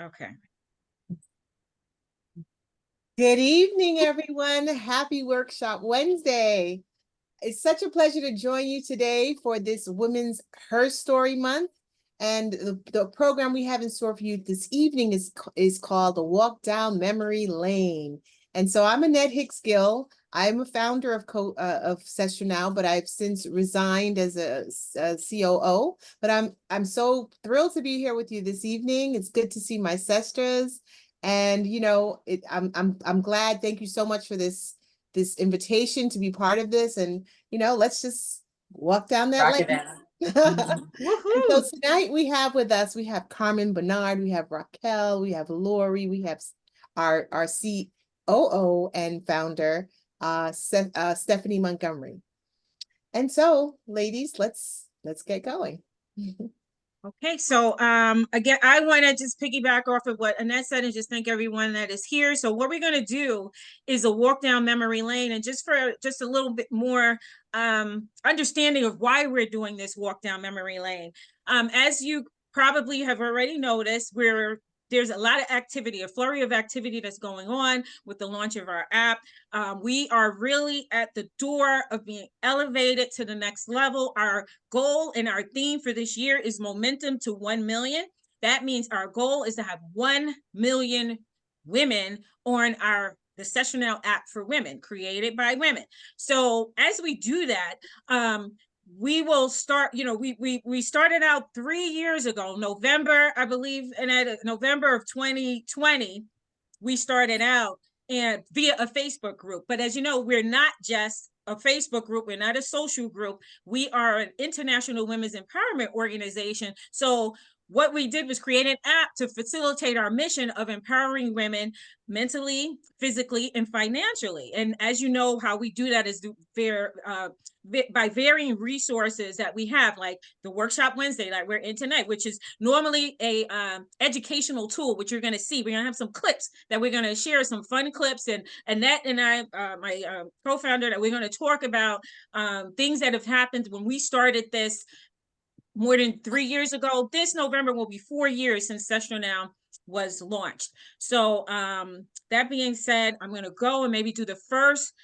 Okay. Good evening, everyone. Happy Workshop Wednesday. It's such a pleasure to join you today for this Women's HerStory Month. And the program we have in store for you this evening is called The Walk Down Memory Lane. And so I'm Annette Hicks-Gill. I'm a founder of SestraNow, but I've since resigned as a COO. But I'm so thrilled to be here with you this evening. It's good to see my Sestras. And I'm glad. Thank you so much for this invitation to be part of this, and let's just walk down that lane. And so tonight we have with us, we have Carmen Bernard, we have Raquel, we have Lori, we have our COO and founder, Stephanie Montgomery. And so, ladies, let's get going. Okay, so again, I want to just piggyback off of what Annette said and just thank everyone that is here. So what we're going to do is a walk down memory lane, and just for just a little bit more understanding of why we're doing this walk down memory lane. As you probably have already noticed, there's a lot of activity, a flurry of activity that's going on with the launch of our app. We are really at the door of being elevated to the next level. Our goal and our theme for this year is momentum to 1 million. That means our goal is to have 1 million women on the SestraNow app for women, created by women. So as we do that, we will start, we started out 3 years ago, November, I believe, and at November of 2020, we started out and via a Facebook group. But as you know, we're not just a Facebook group. We're not a social group. We are an international women's empowerment organization. So what we did was create an app to facilitate our mission of empowering women mentally, physically, and financially. And as you know, how we do that is by varying resources that we have, like the Workshop Wednesday that we're in tonight, which is normally a educational tool, which you're going to see. We're going to have some clips that we're going to share, some fun clips, and Annette and I, my co-founder, that we're going to talk about things that have happened when we started this more than 3 years ago. This November will be 4 years since SestraNow was launched. So that being said, I'm going to go and maybe do the first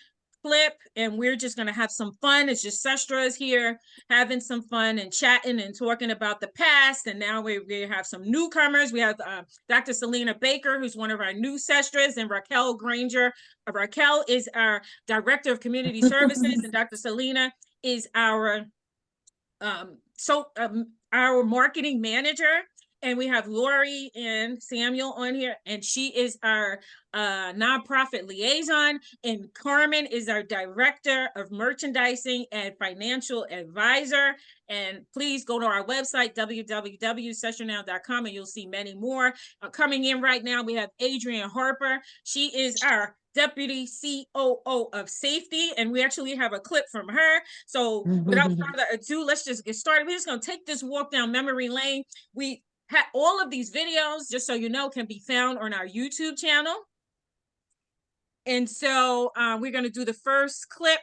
clip, and we're just going to have some fun. It's just Sestras here having some fun and chatting and talking about the past. And now we have some newcomers. We have Dr. Selena Baker, who's one of our new Sestras, and Raquel Granger. Raquel is our Director of Community Services, and Dr. Selena is our our marketing manager. And we have Lori and Samuel on here, and she is our nonprofit liaison, and Carmen is our director of merchandising and financial advisor. And please go to our website, www.sestranow.com, and you'll see many more. Coming in right now, we have Adrienne Harper. She is our Deputy COO of Safety, and we actually have a clip from her. So without further ado, let's just get started. We're just going to take this walk down memory lane. We all of these videos, just so you know, can be found on our YouTube channel. And so we're going to do the first clip.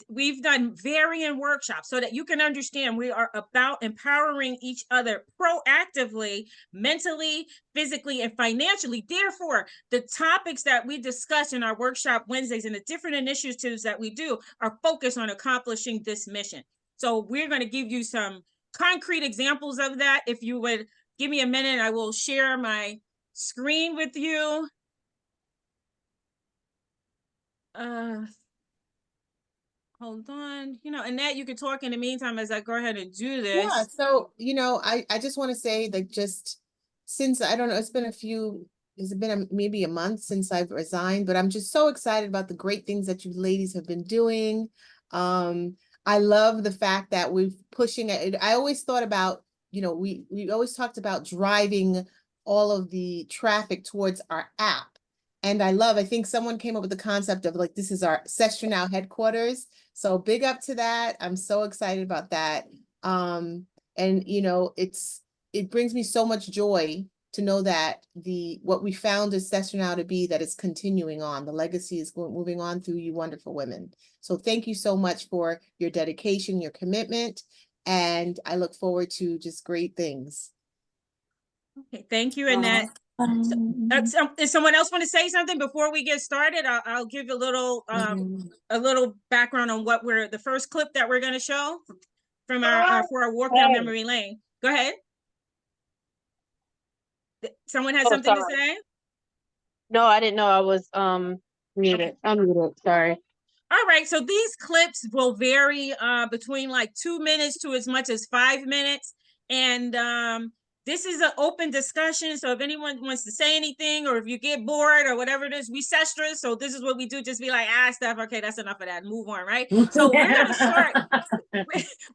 We've done varying workshops so that you can understand we are about empowering each other proactively, mentally, physically, and financially. Therefore, the topics that we discuss in our Workshop Wednesdays and the different initiatives that we do are focused on accomplishing this mission. So we're going to give you some concrete examples of that. If you would give me a minute, I will share my screen with you. Hold on, Annette, you can talk in the meantime as I go ahead and do this. Yeah, so I just want to say that just since, I don't know, it's been maybe a month since I've resigned, but I'm just so excited about the great things that you ladies have been doing. I love the fact that we're pushing it. I always thought about, we always talked about driving all of the traffic towards our app. And I think someone came up with the concept of, like, this is our SestraNow headquarters. So big up to that. I'm so excited about that. And it brings me so much joy to know that what we found is SestraNow to be, that it's continuing on. The legacy is moving on through you wonderful women. So thank you so much for your dedication, your commitment, and I look forward to just great things. Okay, thank you, Annette. So, does someone else want to say something before we get started? I'll give a little background on what the first clip that we're going to show from our for our walk down memory lane. Go ahead. Someone has something to say? No, I didn't know I was muted. Okay. I'm muted. Sorry. All right, so these clips will vary between like 2 minutes to as much as 5 minutes. And this is an open discussion. So if anyone wants to say anything, or if you get bored or whatever it is, we Sestras. So this is what we do. Just be like, Steph, okay, that's enough of that. Move on, right? So we're gonna start.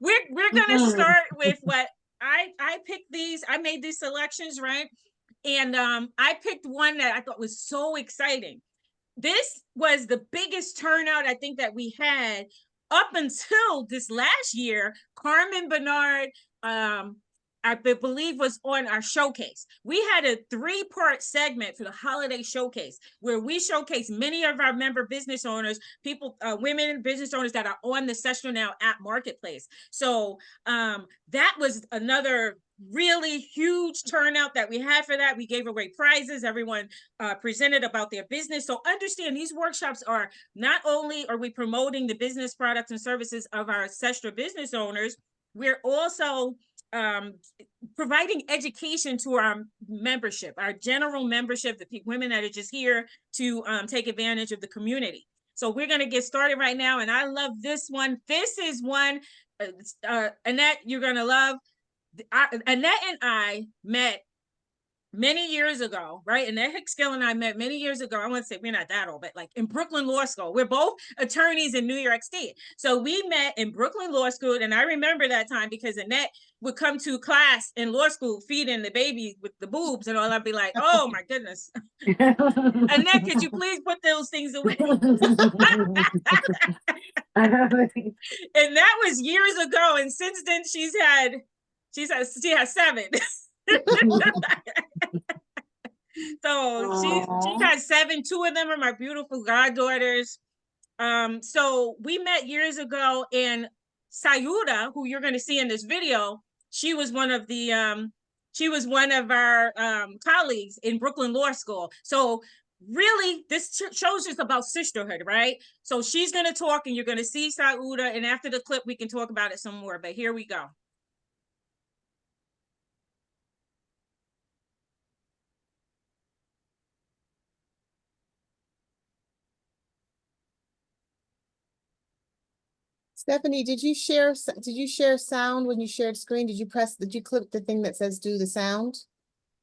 We're gonna start with what I picked these. I made these selections, right? And I picked one that I thought was so exciting. This was the biggest turnout I think that we had up until this last year. Carmen Bernard, I believe, was on our showcase. We had a 3-part segment for the holiday showcase where we showcase many of our member business owners, people, women business owners that are on the SestraNow app marketplace. So that was another really huge turnout that we had for that. We gave away prizes. Everyone presented about their business. So understand, these workshops are not only are we promoting the business products and services of our Sestra business owners, we're also providing education to our membership, our general membership, the women that are just here to take advantage of the community. So we're going to get started right now. And I love this one. This is one, Annette, you're going to love. Annette and I met many years ago, right? Annette Hickskill and I met many years ago. I want to say we're not that old, but like in Brooklyn Law School. We're both attorneys in New York State. So we met in Brooklyn Law School. And I remember that time because Annette would come to class in law school feeding the baby with the boobs and all. I'd be like, oh my goodness. Annette, could you please put those things away? And that was years ago. And since then she has 7. So she has 7. 2 of them are my beautiful goddaughters. So we met years ago, and Sayuda, who you're going to see in this video, she was one of our colleagues in Brooklyn Law School. So really, this shows us about sisterhood, right? So she's going to talk, and you're going to see Sayuda, and after the clip, we can talk about it some more. But here we go. Stephanie, did you share sound when you shared screen? Did you click the thing that says do the sound?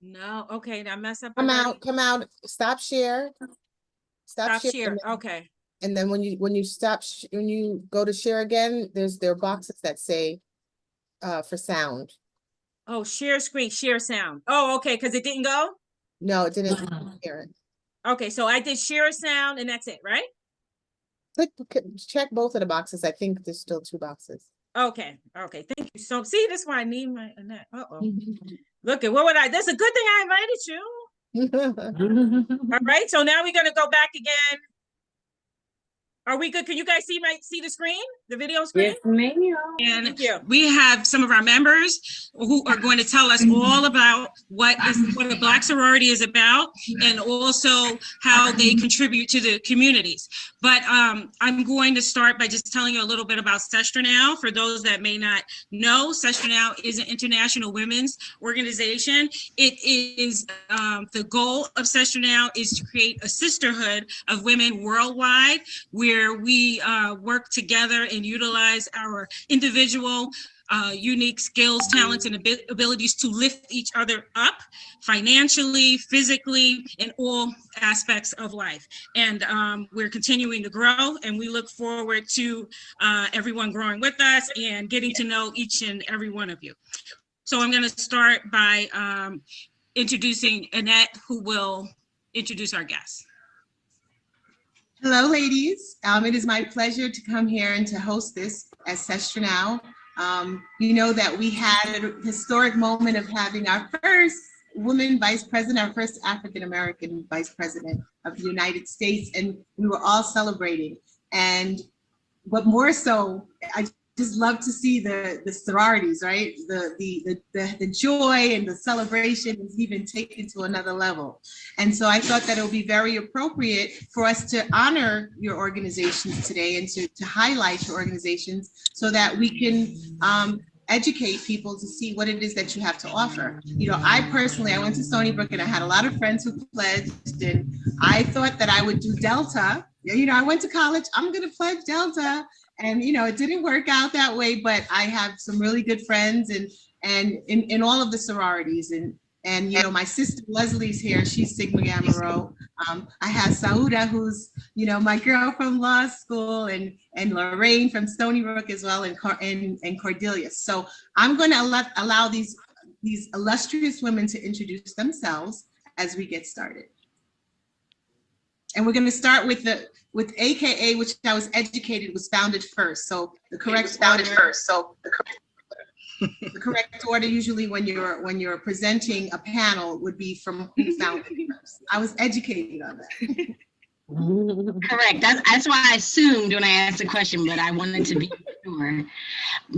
No. Okay, now mess up. Come out, stop share. Stop share. Okay. And then when you go to share again, there are boxes that say for sound. Oh, share screen, share sound. Oh, okay, because it didn't go? No, it didn't hear it. Okay, so I did share sound and that's it, right? Check both of the boxes. I think there's still 2 boxes. Okay, thank you. So see, this is why I need my Annette. Look at what would that's a good thing I invited you. All right, so now we're gonna go back again. Are we good? Can you guys see the screen, the video screen? Yes, ma'am. And we have some of our members who are going to tell us all about what a Black sorority is about, and also how they contribute to the communities. But I'm going to start by just telling you a little bit about SestraNow. For those that may not know, SestraNow is an international women's organization. It is the goal of SestraNow is to create a sisterhood of women worldwide, where we work together and utilize our individual unique skills, talents, and abilities to lift each other up financially, physically, in all aspects of life. And we're continuing to grow, and we look forward to everyone growing with us and getting to know each and every one of you. So I'm going to start by introducing Annette, who will introduce our guests. Hello, ladies. It is my pleasure to come here and to host this as SestraNow. You know that we had a historic moment of having our first woman vice president, our first African-American vice president of the United States, and we were all celebrating. But more so, I just love to see the sororities, right? The joy and the celebration is even taken to another level. And so I thought that it would be very appropriate for us to honor your organizations today and to highlight your organizations so that we can educate people to see what it is that you have to offer. You know, I went to Stony Brook and I had a lot of friends who pledged, and I thought that I would do Delta. You know, I went to college, I'm going to pledge Delta. And, you know, it didn't work out that way, but I have some really good friends and in all of the sororities. And you know, my sister Leslie's here, she's Sigma Gamma Rho. I have Sauda, who's, you know, my girl from law school, and Lorraine from Stony Brook as well, and Cordelia. So I'm going to allow these illustrious women to introduce themselves as we get started. And we're going to start with AKA, which I was educated was founded first. So the correct the correct order usually when you're presenting a panel would be from who founded it first. I was educated on that. Correct. That's why I assumed when I asked the question, but I wanted to be sure.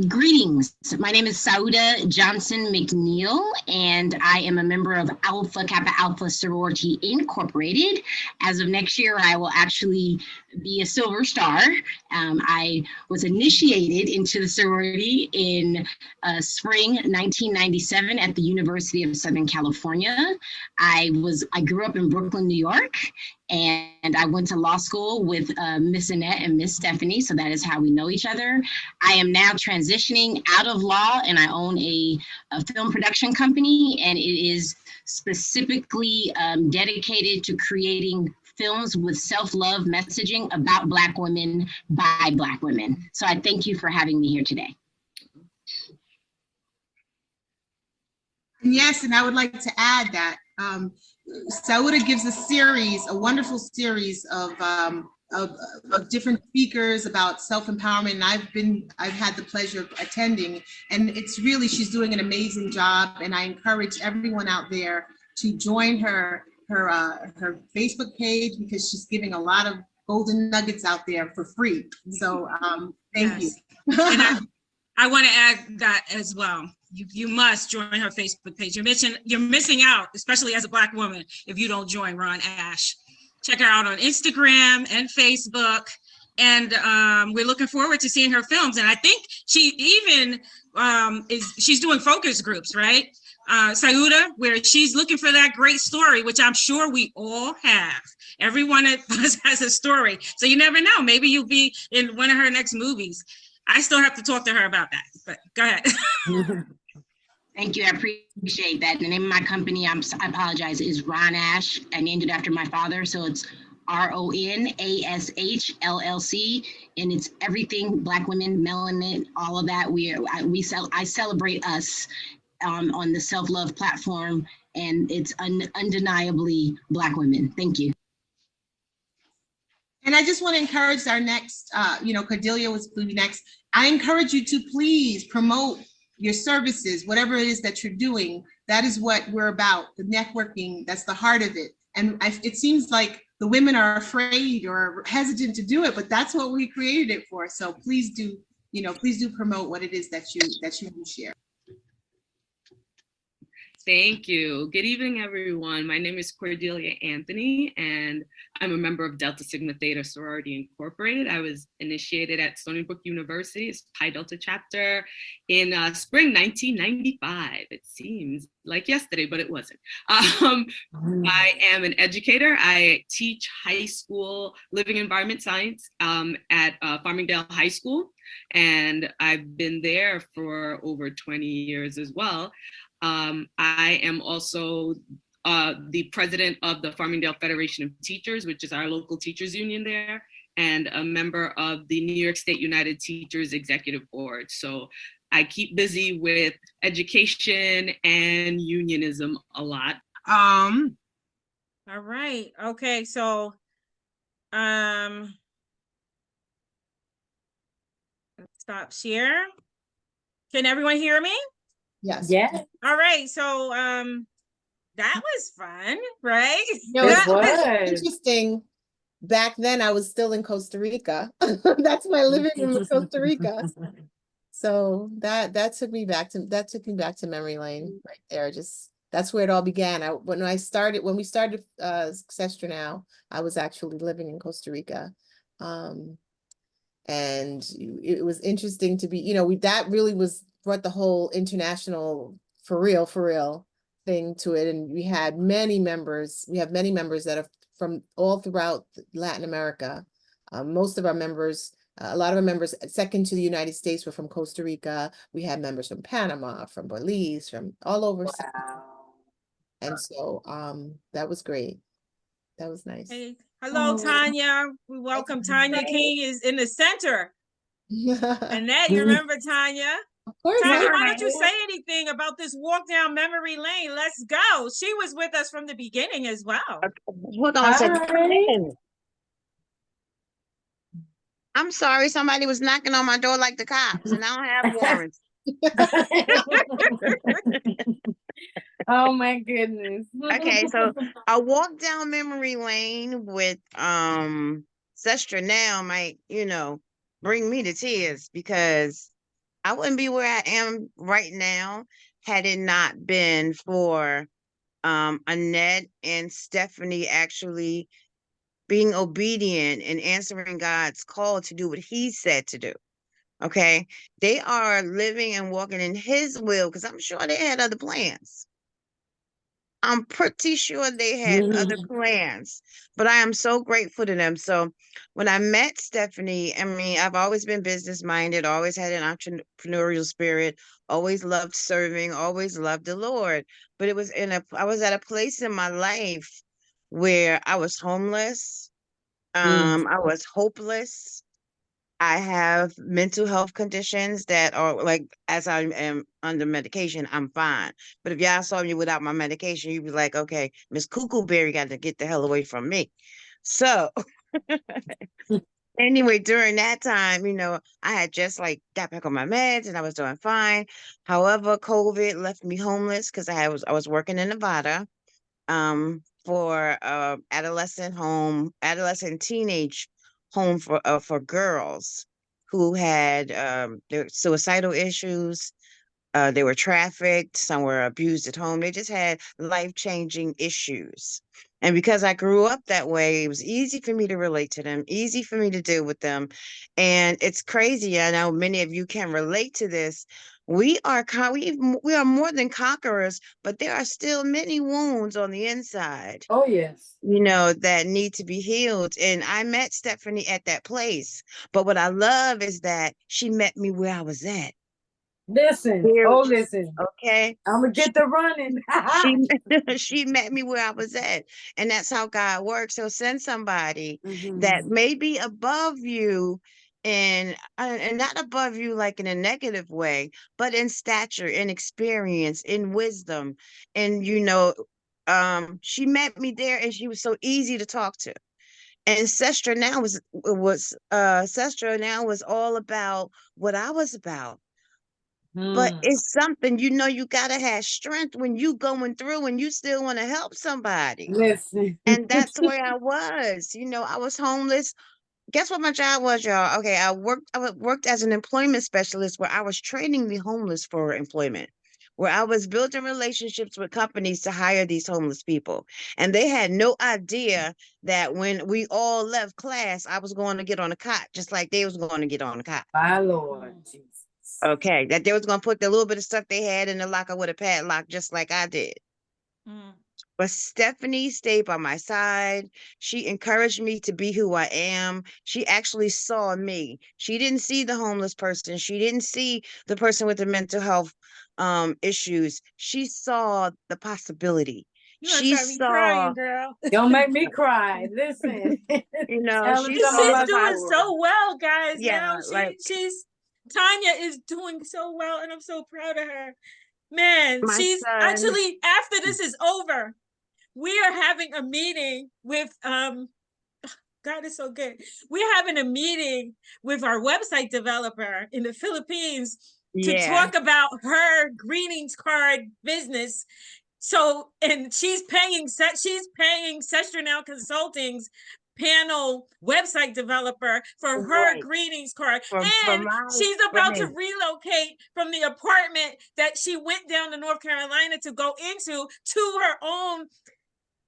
Greetings. My name is Sauda Johnson McNeil, and I am a member of Alpha Kappa Alpha Sorority Incorporated. As of next year, I will actually be a Silver Star. I was initiated into the sorority in spring 1997 at the University of Southern California. I grew up in Brooklyn, New York, and I went to law school with Miss Annette and Miss Stephanie, so that is how we know each other. I am now transitioning out of law, and I own a film production company, and it is specifically dedicated to creating films with self-love messaging about Black women by Black women. So I thank you for having me here today. Yes, and I would like to add that Sauda gives a wonderful series of different speakers about self-empowerment, and I've had the pleasure of attending, and she's doing an amazing job, and I encourage everyone out there to join her Facebook page, because she's giving a lot of golden nuggets out there for free. So thank you. And I want to add that as well. You must join her Facebook page. You're missing out, especially as a Black woman, if you don't join Ron Ash. Check her out on Instagram and Facebook. And we're looking forward to seeing her films. And I think she even she's doing focus groups, right? Sauda, where she's looking for that great story, which I'm sure we all have. Everyone of us has a story. So you never know. Maybe you'll be in one of her next movies. I still have to talk to her about that, but go ahead. Thank you. I appreciate that. The name of my company, I apologize, is Ron Ash. I named it after my father. So it's RONASH LLC, and it's everything Black women, melanin, all of that. I celebrate us on the self-love platform, and it's undeniably Black women. Thank you. And I just want to encourage our next, Cordelia was next. I encourage you to please promote your services, whatever it is that you're doing. That is what we're about, the networking, that's the heart of it. And it seems like the women are afraid or hesitant to do it, but that's what we created it for. So please do promote what it is that you share. Thank you. Good evening, everyone. My name is Cordelia Anthony, and I'm a member of Delta Sigma Theta Sorority Incorporated. I was initiated at Stony Brook University's Pi Delta chapter in spring 1995. It seems like yesterday, but it wasn't. I am an educator. I teach high school living environment science at Farmingdale High School, and I've been there for over 20 years as well. I am also the president of the Farmingdale Federation of Teachers, which is our local teachers union there, and a member of the New York State United Teachers Executive Board. So I keep busy with education and unionism a lot. All right. Okay. So, let's stop share. Can everyone hear me? Yes. Yeah. All right. So, that was fun, right? No, it was. interesting. Back then, I was still in Costa Rica. That's my living room in Costa Rica. So that took me back to memory lane right there. Just that's where it all began. When we started SestraNow, I was actually living in Costa Rica. And it was interesting to be, that really brought the whole international for real thing to it. And we have many members that are from all throughout Latin America. Most of our members, a lot of our members, second to the United States, were from Costa Rica. We had members from Panama, from Belize, from all over. Wow. And so that was great. That was nice. Hey, hello, Oh. Tanya. We welcome Tanya King is in the center. Of Annette, you remember Tanya? course. Tanya, why don't you say anything about this walk down memory lane? Let's go. She was with us from the beginning as well. Hold on a second. Hi. I'm sorry, somebody was knocking on my door like the cops, and I don't have warrants. Oh my goodness. Okay, so a walk down memory lane with SestraNow might, bring me to tears, because I wouldn't be where I am right now had it not been for Annette and Stephanie actually being obedient and answering God's call to do what he said to do. Okay. They are living and walking in his will, because I'm sure they had other plans. I'm pretty sure they had other plans, but I am so grateful to them. So when I met Stephanie, I mean, I've always been business minded, always had an entrepreneurial spirit, always loved serving, always loved the Lord. But I was at a place in my life where I was homeless. I was hopeless. I have mental health conditions that are like, as I am under medication, I'm fine. But if y'all saw me without my medication, you'd be like, okay, Miss Cuckooberry got to get the hell away from me. So anyway, during that time, I had just got back on my meds and I was doing fine. However, COVID left me homeless because I was working in Nevada for adolescent teenage home for girls who had their suicidal issues. They were trafficked, some were abused at home. They just had life-changing issues. And because I grew up that way, it was easy for me to relate to them, easy for me to deal with them. And it's crazy. I know many of you can relate to this. We are more than conquerors, but there are still many wounds on the inside. Oh, yes. That need to be healed. And I met Stephanie at that place. But what I love is that she met me where I was at. Listen. Listen. Okay. I'm gonna get the running. She met me where I was at. And that's how God works. He'll send somebody that may be above you, and not above you like in a negative way, but in stature, in experience, in wisdom. And she met me there, and she was so easy to talk to. And SestraNow was all about what I was about. But it's something, you got to have strength when you going through and you still want to help somebody. Listen. And that's where I was. I was homeless. Guess what my job was, y'all? Okay, I worked as an employment specialist, where I was training the homeless for employment, where I was building relationships with companies to hire these homeless people. And they had no idea that when we all left class, I was going to get on a cot, just like they was going to get on a cot. My Lord Jesus. Okay, that they was going to put the little bit of stuff they had in the locker with a padlock, just like I did. But Stephanie stayed by my side. She encouraged me to be who I am. She actually saw me. She didn't see the homeless person. She didn't see the person with the mental health issues. She saw the possibility. She saw crying, girl. Don't make me cry. Listen. She's doing so well, guys. Yeah, now Tanya is doing so well, and I'm so proud of her. Man, she's actually, after this is over, we are having a meeting with God is so good. We're having a meeting with our website developer in the Philippines to talk about her greetings card business. So, and she's paying SestraNow Consulting's panel website developer for her Right. greetings card. For And my she's about to image. relocate from the apartment that she went down to North Carolina to go into to her own.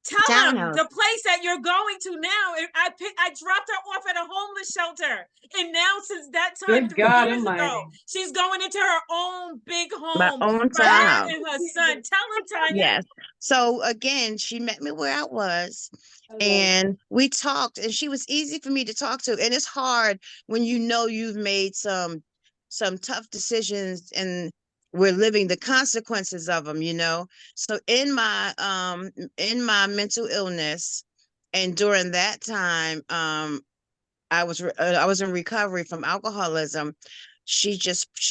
Tell them Townhouse. the place that you're going to now. I dropped her off at a homeless shelter, and now since that time, Good 3 God years ago, Almighty. she's going into her own big My home own for her townhouse. and her son. Tell them, Tanya. Yes. So again, she met me where I was, I love it. and we talked, and she was easy for me to talk to. And it's hard when you know you've made some tough decisions and we're living the consequences of them, you know. So in my mental illness, and during that time, I was in recovery from alcoholism. She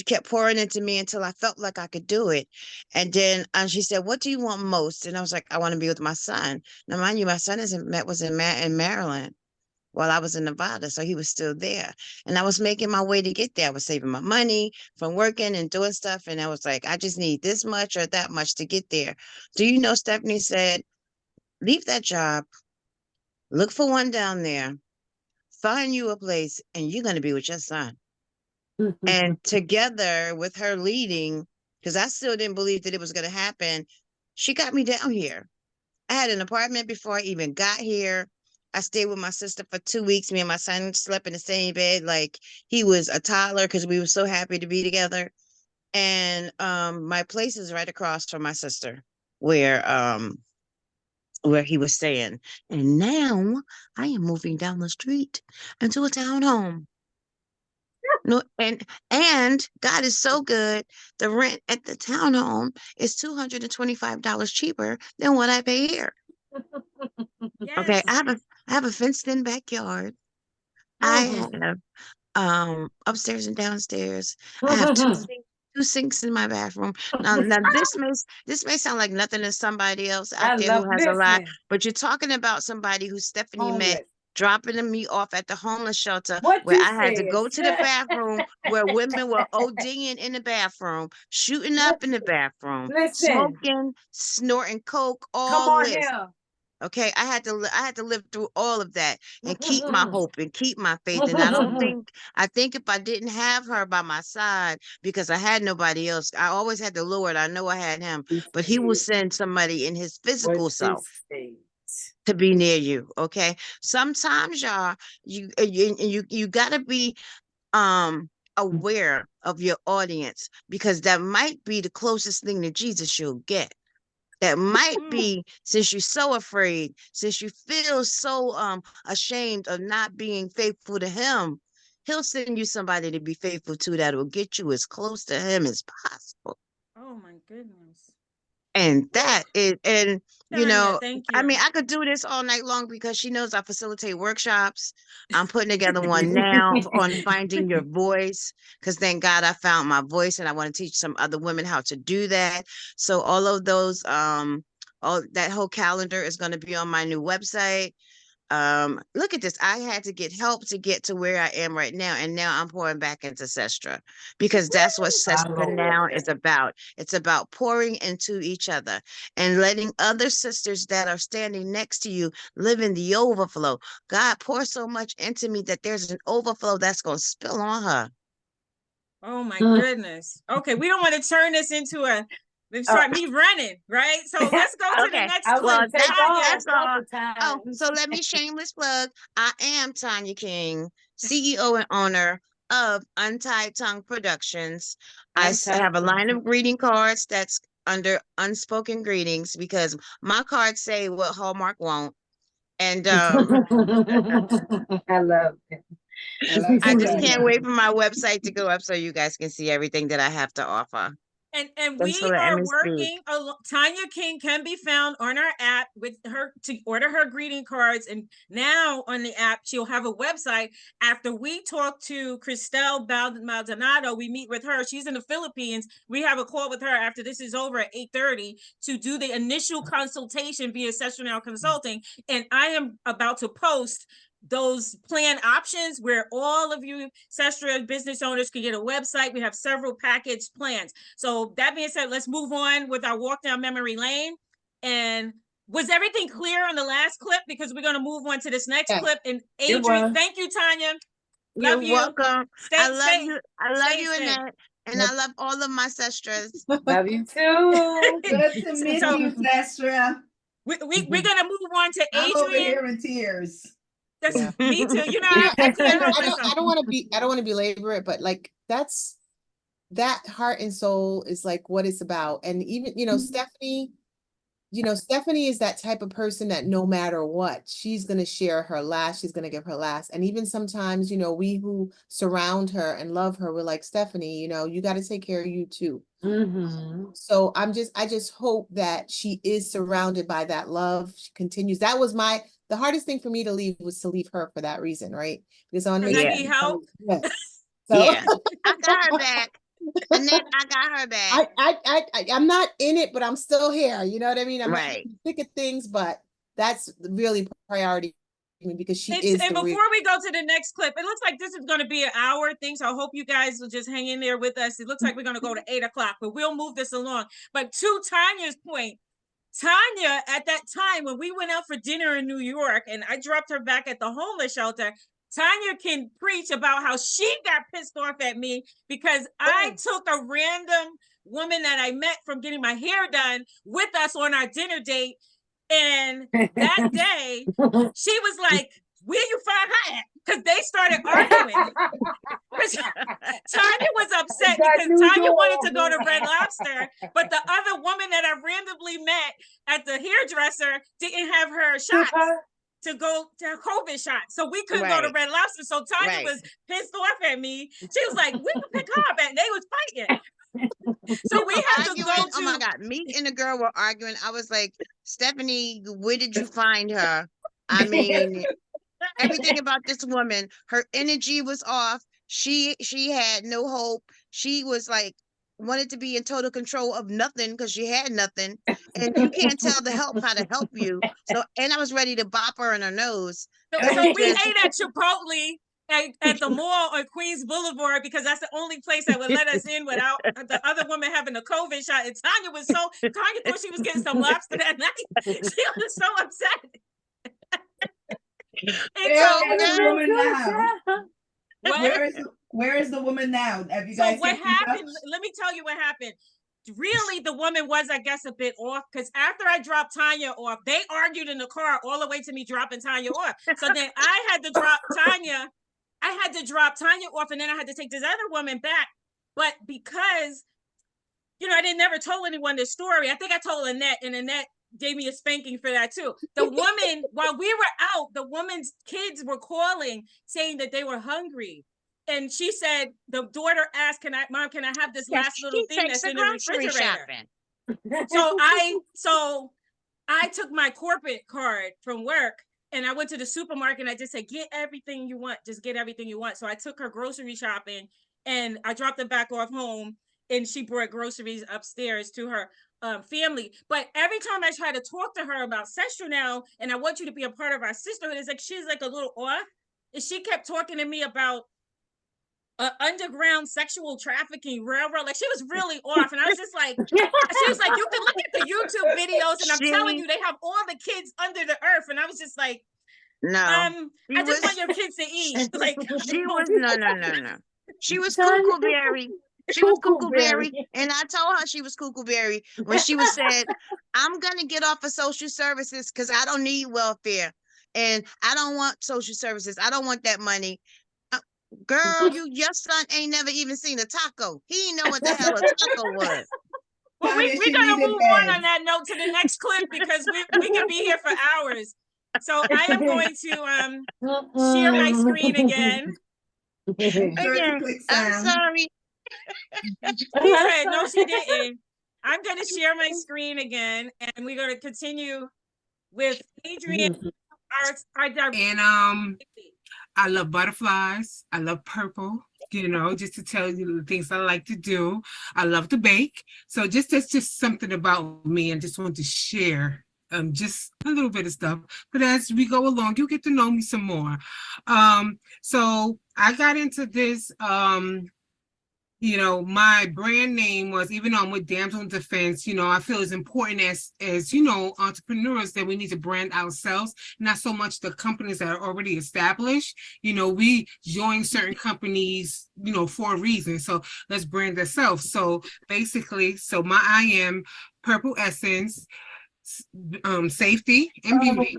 kept pouring into me until I felt like I could do it. And then she said, "What do you want most?" And I was like, "I want to be with my son." Now, mind you, my son was in Maryland while I was in Nevada, so he was still there. And I was making my way to get there. I was saving my money from working and doing stuff. And I was like, I just need this much or that much to get there. Do you know, Stephanie said, leave that job, look for one down there, find you a place, and you're going to be with your son. And together with her leading, because I still didn't believe that it was going to happen, she got me down here. I had an apartment before I even got here. I stayed with my sister for 2 weeks. Me and my son slept in the same bed like he was a toddler because we were so happy to be together. And my place is right across from my sister where he was staying. And now I am moving down the street into a townhome. No, and God is so good. The rent at the townhome is $225 cheaper than what I pay here. Okay, Yes. I have a fenced-in backyard. I have upstairs and downstairs. I have two sinks in my bathroom. Now this may sound like nothing to somebody else out I there who love has a lot, listening. but you're talking about somebody who Stephanie met Homeless. dropping me off at the homeless shelter What where you I had to said. go to the bathroom where women were ODing in the bathroom, shooting up in the bathroom, Listen. smoking, snorting coke, Come all on this. here. Okay, I had to live through all of that and keep my hope and keep my faith. And I think if I didn't have her by my side, because I had nobody else, I always had the Lord. I know I had him, but he will send somebody in his physical self to be near you. Okay, sometimes y'all, you gotta be aware of your audience, because that might be the closest thing to Jesus you'll get. That might be, since you're so afraid, since you feel so ashamed of not being faithful to him, he'll send you somebody to be faithful to that will get you as close to him as possible. Oh my goodness. And that is, and you Tanya, know, thank I you. mean, I could do this all night long because she knows I facilitate workshops. I'm putting together one now on finding your voice, because thank God I found my voice, and I want to teach some other women how to do that. So all of those, all that whole calendar is going to be on my new website. Look at this. I had to get help to get to where I am right now, and now I'm pouring back into Sestra, because that's what Sestra now is about. It's about pouring into each other and letting other sisters that are standing next to you live in the overflow. God pours so much into me that there's an overflow that's going to spill on her. Oh my goodness. Okay, we don't want to turn this into start me running, right? So let's go to the Okay. next I Well, would take Tanya. that's all. Oh, times. so let me shameless plug. I am Tanya King, CEO and owner of Untied Tongue Productions. I have a line of greeting cards that's under unspoken greetings, because my cards say what Hallmark won't. And I love it. I just can't wait for my website to go up so you guys can see everything that I have to offer. And Thanks for we letting are me speak. working. Tanya King can be found on our app with her to order her greeting cards. And now on the app, she'll have a website. After we talk to Cristel Maldonado, we meet with her. She's in the Philippines. We have a call with her after this is over at 8:30 to do the initial consultation via SestraNow Consulting. And I am about to post those plan options where all of you Sestra business owners can get a website. We have several package plans. So that being said, let's move on with our walk down memory lane. And Was everything clear on the last clip? Because we're gonna move on to this next Yeah. clip. And It Adrian, was. thank you, Tanya. You're Love you. welcome. Stay, I love stay, you. I love stay, you, stay. Annette. And I love all of my Sestras. Love you too. Good to meet So- you, Sestra. We're gonna move on to I'm over Adrian. here in tears. That's me too. You know, You know, I can't help myself. I don't want to belabor it, but like that heart and soul is like what it's about. And even, Stephanie, Stephanie is that type of person that no matter what, she's going to share her last, she's going to give her last. And even sometimes, we who surround her and love her, we're like, Stephanie, you got to take care of you too. Mhm. So I just hope that she is surrounded by that love. She continues. That was the hardest thing for me to leave was to leave her for that reason, right? Because I want to Because make I need help. Yeah. So Yeah. I got her back. Annette, I got her back. I'm not in it, but I'm still here. You know what I mean? I'm Right. not sick of things, but that's really priority for me because she And is the before real. we go to the next clip, it looks like this is going to be an hour thing. So I hope you guys will just hang in there with us. It looks like we're going to go to 8 o'clock, but we'll move this along. But to Tanya's point, Tanya, at that time when we went out for dinner in New York and I dropped her back at the homeless shelter, Tanya can preach about how she got pissed off at me because I took a random woman that I met from getting my hair done with us on our dinner date. And that day, she was like, where you find her at? Because they started arguing. Tanya was upset because Tanya wanted to go to Red Lobster, but the other woman that I randomly met at the hairdresser didn't have her shots to go to her COVID shot. So we couldn't go to Right. Red Lobster. So Tanya Right. was pissed off at me. She was like, we can pick her up. And they was fighting. So we had to Arguing. go to. Oh my God. Me and the girl were arguing. I was like, Stephanie, where did you find her? I mean, everything about this woman, her energy was off. She had no hope. She was like, wanted to be in total control of nothing because she had nothing. And you can't tell the help how to help you. So, and I was ready to bop her in her nose. So we ate at Chipotle at the mall on Queens Boulevard because that's the only place that would let us in without the other woman having a COVID shot. And Tanya thought she was getting some lobster that night. She was so upset. Where is the woman now? What? Where is the woman now? Have you So guys what kept in touch? happened? Let me tell you what happened. Really, the woman was, I guess, a bit off because after I dropped Tanya off, they argued in the car all the way to me dropping Tanya off. So then I had to drop Tanya. I had to drop Tanya off, and then I had to take this other woman back. But because, I didn't never told anyone this story. I think I told Annette, and Annette gave me a spanking for that too. The woman, while we were out, the woman's kids were calling saying that they were hungry. And she said, the daughter asked, Mom, can I have this last little thing that's in the refrigerator? So I took my corporate card from work and I went to the supermarket and I just said, get everything you want. Just get everything you want. So I took her grocery shopping and I dropped them back off home and she brought groceries upstairs to her family. But every time I try to talk to her about Sestranow's and I want you to be a part of our sisterhood, it's like she's like a little off. And she kept talking to me about underground sexual trafficking railroad. Like she was really off. And I was just like, she was like, you can look at the YouTube videos and I'm telling you, they have all the kids under the earth. And I was just like, no, I just want your kids to eat. Like she was no. She was cuckoo-berry. She was cuckoo-berry. And I told her she was cuckoo-berry when she was said, I'm gonna get off of social services because I don't need welfare. And I don't want social services. I don't want that money. Girl, your son ain't never even seen a taco. He know what the hell a taco was. Well, we're gonna move on that note to the next clip because we can be here for hours. So I am going to share my screen again. I'm sorry. She said, no, she didn't. I'm going to share my screen again, and we're going to continue with Adrian. I love butterflies. I love purple, just to tell you the things I like to do. I love to bake. So that's just something about me and just want to share just a little bit of stuff. But as we go along, you'll get to know me some more. So I got into this you know, my brand name was, even though I'm with Damsel in Defense, you know, I feel it's important as you know, entrepreneurs, that we need to brand ourselves, not so much the companies that are already established. You know, we join certain companies, you know, for a reason. So let's brand ourselves. So basically, I am Purple Essence, safety and beauty.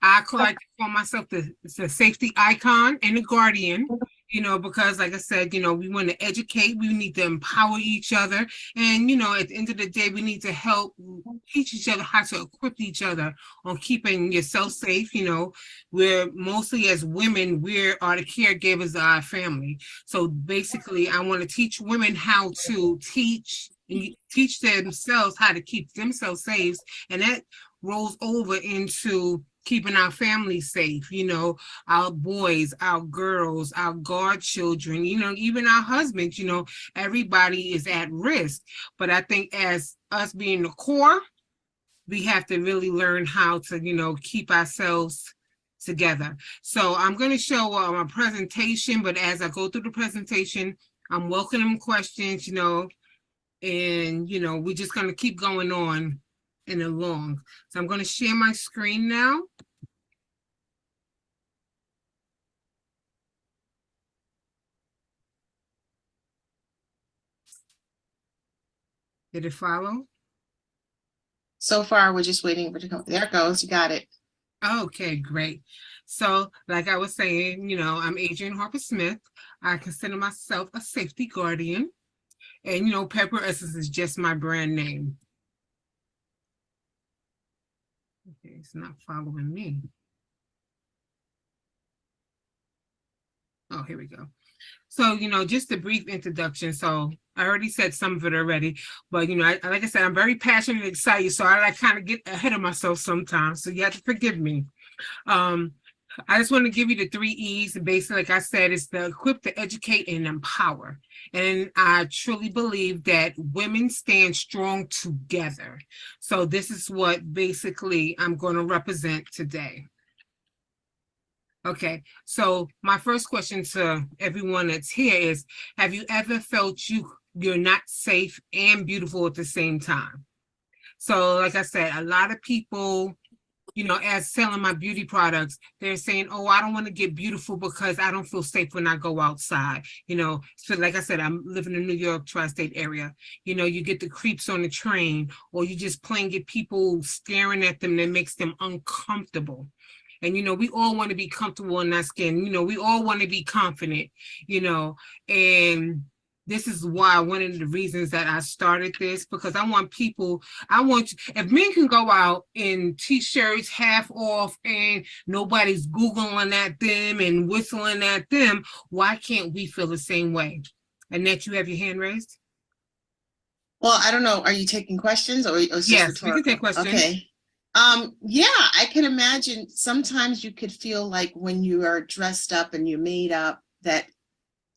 I like to call myself the safety icon and the guardian, you know, because like I said, you know, we want to educate, we need to empower each other. And, you know, at the end of the day, we need to help teach each other how to equip each other on keeping yourself safe. You know, we're mostly, as women, we are the caregivers of our family. So basically, I want to teach women how to teach themselves how to keep themselves safe. And that rolls over into keeping our families safe, you know, our boys, our girls, our godchildren, you know, even our husbands, you know, everybody is at risk. But I think as us being the core, we have to really learn how to, you know, keep ourselves together. So I'm going to show a presentation, but as I go through the presentation, I'm welcoming questions, you know, and, you know, we're just going to keep going on and along. So I'm going to share my screen now. Did it follow? So far, we're just waiting for it to come. There it goes. You got it. Okay, great. So like I was saying, you know, I'm Adrienne Harper Smith. I consider myself a safety guardian. And, you know, Pepper Essence is just my brand name. Okay, it's not following me. Oh, here we go. So, you know, just a brief introduction. So I already said some of it already, but, you know, like I said, I'm very passionate and excited. So I like kind of get ahead of myself sometimes. So you have to forgive me. I just want to give you the 3 E's. Basically, like I said, it's to equip, to educate, and empower. And I truly believe that women stand strong together. So this is what basically I'm going to represent today. Okay, so my first question to everyone that's here is, have you ever felt you're not safe and beautiful at the same time? So like I said, a lot of people, you know, as selling my beauty products, they're saying, oh, I don't want to get beautiful because I don't feel safe when I go outside. You know, so like I said, I'm living in the New York tri-state area. You know, you get the creeps on the train, or you just plain get people staring at them that makes them uncomfortable. And, you know, we all want to be comfortable in our skin. You know, we all want to be confident, you know, and this is why one of the reasons that I started this, because I want people, if men can go out in t-shirts half off and nobody's Googling at them and whistling at them, why can't we feel the same way? Annette, you have your hand raised? Well, I don't know. Are you taking questions or it's just yes, rhetorical? we can take questions. Okay. Yeah, I can imagine sometimes you could feel like when you are dressed up and you're made up, that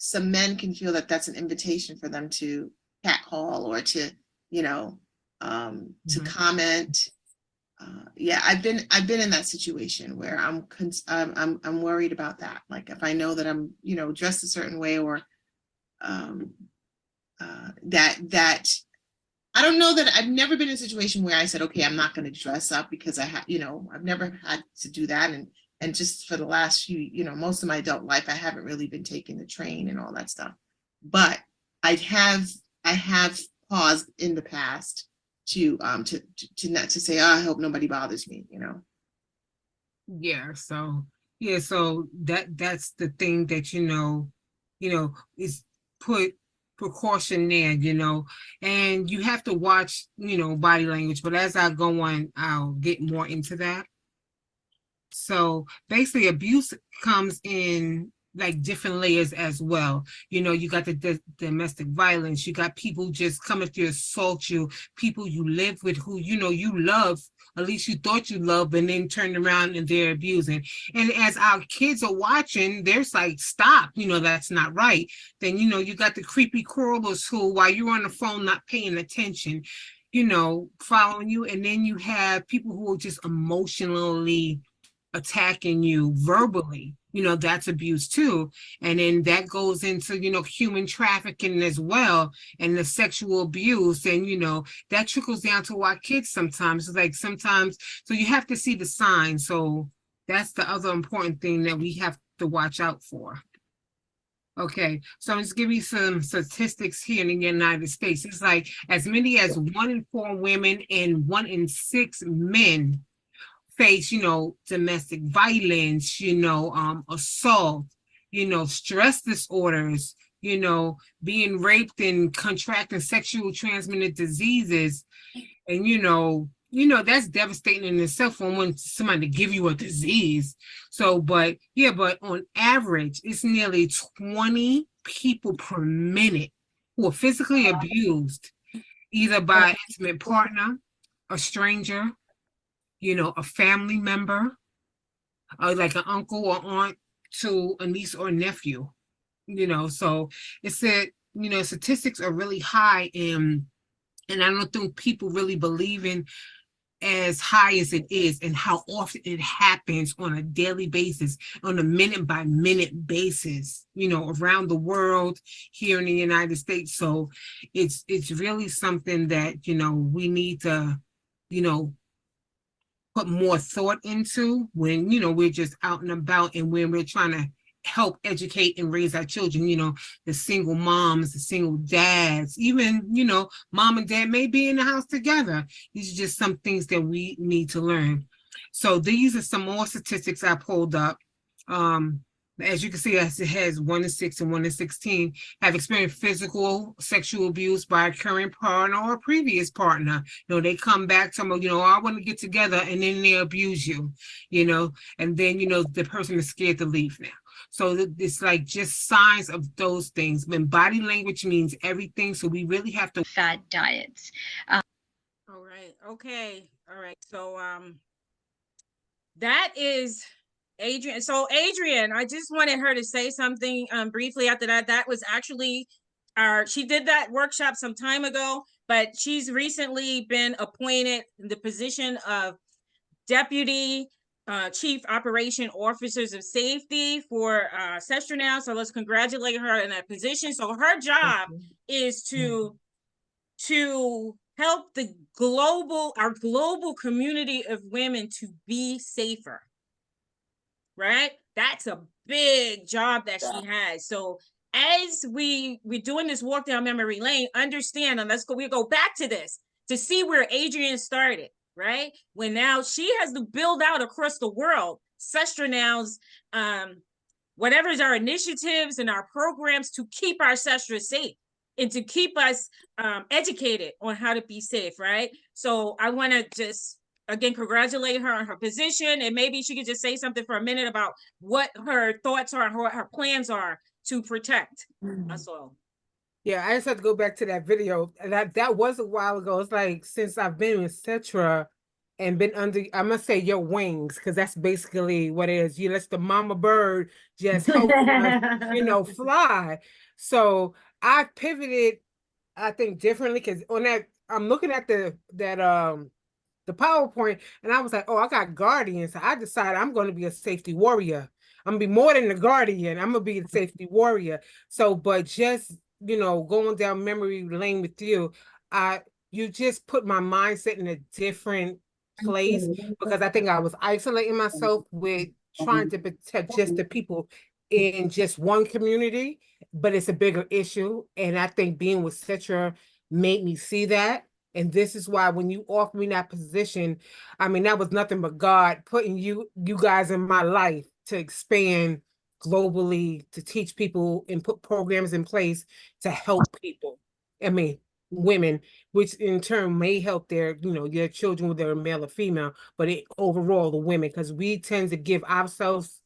some men can feel that that's an invitation for them to catcall or to, you know, to comment. Yeah, I've been in that situation where I'm worried about that. Like if I know that I'm, you know, dressed a certain way, or that I don't know, that I've never been in a situation where I said, okay, I'm not going to dress up because you know, I've never had to do that. And just for the last few, you know, most of my adult life, I haven't really been taking the train and all that stuff. But I have paused in the past to not to say, oh, I hope nobody bothers me, you know. Yeah, so that's the thing that, you know, is put precaution there, you know, and you have to watch, you know, body language. But as I go on, I'll get more into that. So basically, abuse comes in like different layers as well. You know, you got the domestic violence, you got people just coming to assault you, people you live with who, you know, you love, at least you thought you loved, and then turned around and they're abusing. And as our kids are watching, there's like, stop, you know, that's not right. Then, you know, you got the creepy crawlers who, while you're on the phone not paying attention, you know, following you. And then you have people who are just emotionally attacking you verbally, that's abuse too. And then that goes into, human trafficking as well, and the sexual abuse. And, that trickles down to our kids sometimes. It's like sometimes, so you have to see the signs. So that's the other important thing that we have to watch out for. Okay, so I'm just giving you some statistics here in the United States. It's like as many as 1 in 4 women and 1 in 6 men face, domestic violence, assault, stress disorders, being raped and contracting sexual transmitted diseases. And, that's devastating in itself when somebody give you a disease. So, but on average, it's nearly 20 people per minute who are physically abused, either by an intimate partner, a stranger, a family member, like an uncle or aunt to a niece or nephew, so it's that, statistics are really high, and I don't think people really believe in as high as it is and how often it happens on a daily basis, on a minute by minute basis, around the world, here in the United States. So it's really something that, we need to, put more thought into when, we're just out and about and when we're trying to help educate and raise our children, the single moms, the single dads, even, mom and dad may be in the house together. These are just some things that we need to learn. So these are some more statistics I pulled up. As you can see, as it has 1 in 6 and 1 in 16 have experienced physical sexual abuse by a current partner or a previous partner. They come back to them, I want to get together, and then they abuse you, and then, the person is scared to leave now. So it's like just signs of those things. When body language means everything, so we really have to fat diets. All right. Okay. All right. So that is Adrienne. So Adrienne, I just wanted her to say something briefly after that. That was actually she did that workshop some time ago, but she's recently been appointed in the position of Deputy Chief Operation Officers of Safety for SestraNow. So let's congratulate her in that position. So her job is to help our global community of women to be safer. Right? That's a big job that she has. So as we're doing this walk down memory lane, understand, and we go back to this to see where Adrienne started, right? When now she has to build out across the world, SestraNows, whatever is our initiatives and our programs to keep our Sestras safe and to keep us educated on how to be safe, right? So I want to just again congratulate her on her position, and maybe she could just say something for a minute about what her thoughts are, what her plans are to protect us all. Yeah, I just have to go back to that video. That was a while ago. It's like since I've been with Setra and been under, I must say, your wings, because that's basically what it is. You let the mama bird just help us, fly. So I pivoted, I think, differently, because on that, I'm looking at the PowerPoint, and I was like, oh, I got guardians. So I decided I'm going to be a safety warrior. I'm going to be more than a guardian. I'm going to be a safety warrior. So, but just, going down memory lane with you, you just put my mindset in a different place, because I think I was isolating myself with trying to protect just the people in just one community, but it's a bigger issue. And I think being with Setra made me see that. And this is why when you offered me that position, I mean, that was nothing but God putting you guys in my life to expand globally, to teach people and put programs in place to help people. I mean, women, which in turn may help their children, whether they're male or female, but overall the women, because we tend to give ourselves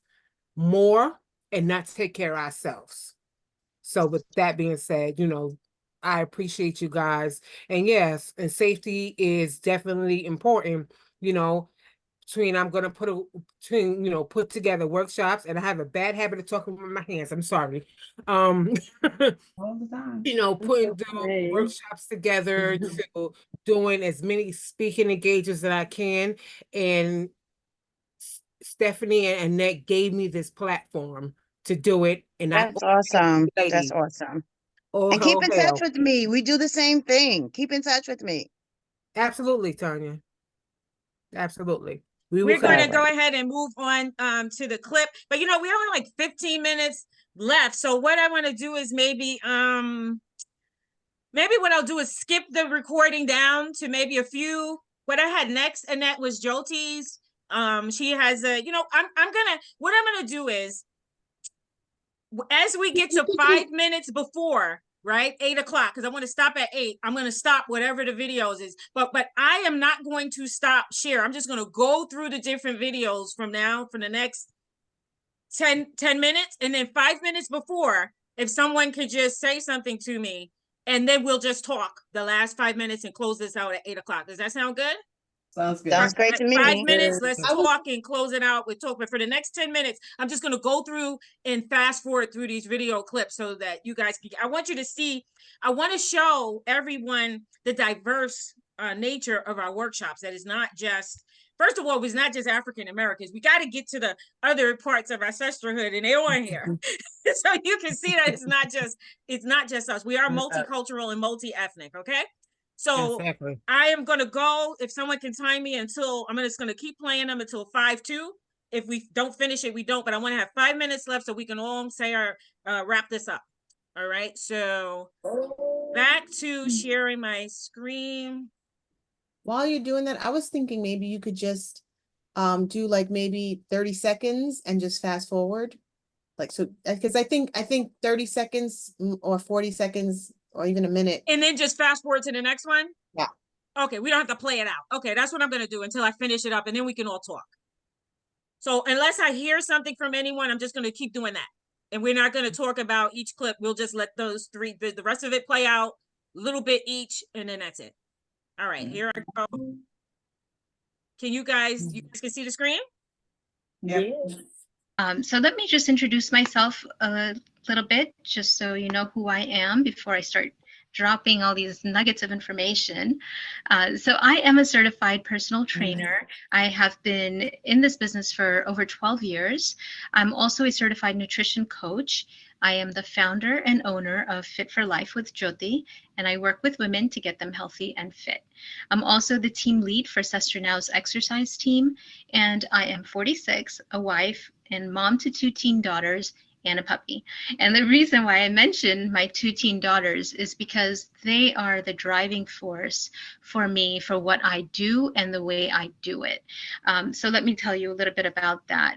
more and not take care of ourselves. So with that being said, I appreciate you guys. And yes, and safety is definitely important, I'm going to put together workshops, and I have a bad habit of talking with my hands. I'm sorry. All the time. Putting the workshops together to doing as many speaking engagements that I can, and Stephanie and Annette gave me this platform to do it. And That's awesome. That's ladies, awesome. all And keep in touch hell. with me. We do the same thing. Keep in touch with me. Absolutely, Tanya. Absolutely. We will We're going to collaborate. go ahead and move on to the clip, but we only like 15 minutes left. So what I want to do is maybe what I'll do is skip the recording down to maybe a few. What I had next, and that was Jyoti's. She has a, what I'm gonna do is, as we get to 5 minutes before, right, 8 o'clock, because I want to stop at 8. I'm going to stop whatever the videos is, but I am not going to stop share. I'm just going to go through the different videos from now for the next 10 minutes, and then 5 minutes before, if someone could just say something to me, and then we'll just talk the last 5 minutes and close this out at 8 o'clock. Does that sound good? Sounds good. Sounds great to me. 5 minutes, let's talk and close it out with talk. But for the next 10 minutes, I'm just going to go through and fast forward through these video clips so that you guys can, I want you to see, I want to show everyone the diverse nature of our workshops. That is not just, first of all, it's not just African Americans. We got to get to the other parts of our sisterhood, and they're on here. So you can see that it's not just us. We are multicultural and multi-ethnic, okay? So exactly. I am going to go, if someone can time me until, I'm just going to keep playing them until 5:02. If we don't finish it, we don't, but I want to have 5 minutes left so we can all say our, wrap this up. All right. So back to sharing my screen. While you're doing that, I was thinking maybe you could just do like maybe 30 seconds and just fast forward. Like, so, because I think 30 seconds or 40 seconds or even a minute. And then just fast forward to the next one? Yeah. Okay, we don't have to play it out. Okay, that's what I'm going to do until I finish it up, and then we can all talk. So unless I hear something from anyone, I'm just going to keep doing that. And we're not going to talk about each clip. We'll just let those three, the rest of it play out, a little bit each, and then that's it. All right, here I go. Can you guys can see the screen? Yeah. So let me just introduce myself a little bit, just so you know who I am before I start dropping all these nuggets of information. So I am a certified personal trainer. I have been in this business for over 12 years. I'm also a certified nutrition coach. I am the founder and owner of Fit for Life with Jyoti, and I work with women to get them healthy and fit. I'm also the team lead for Sestranow'S exercise team, and I am 46, a wife, and mom to 2 teen daughters and a puppy. And the reason why I mentioned my 2 teen daughters is because they are the driving force for me for what I do and the way I do it. So let me tell you a little bit about that.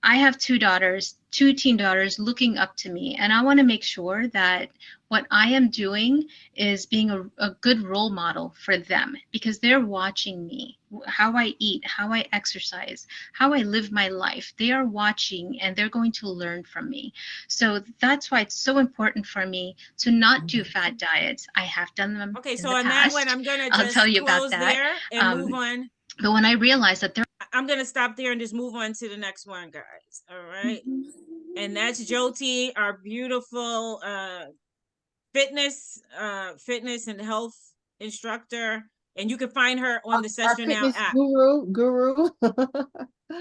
I have 2 daughters, 2 teen daughters looking up to me, and I want to make sure that what I am doing is being a good role model for them, because they're watching me, how I eat, how I exercise, how I live my life. They are watching and they're going to learn from me. So that's why it's so important for me to not do fat diets. I have done them. Okay, so on that one, I'm going to just tell you close about that. there and move on. But when I realized that I'm going to stop there and just move on to the next one, guys. All right. And that's Jyoti, our beautiful fitness and health instructor. And you can find her on the SestraNow app. Guru.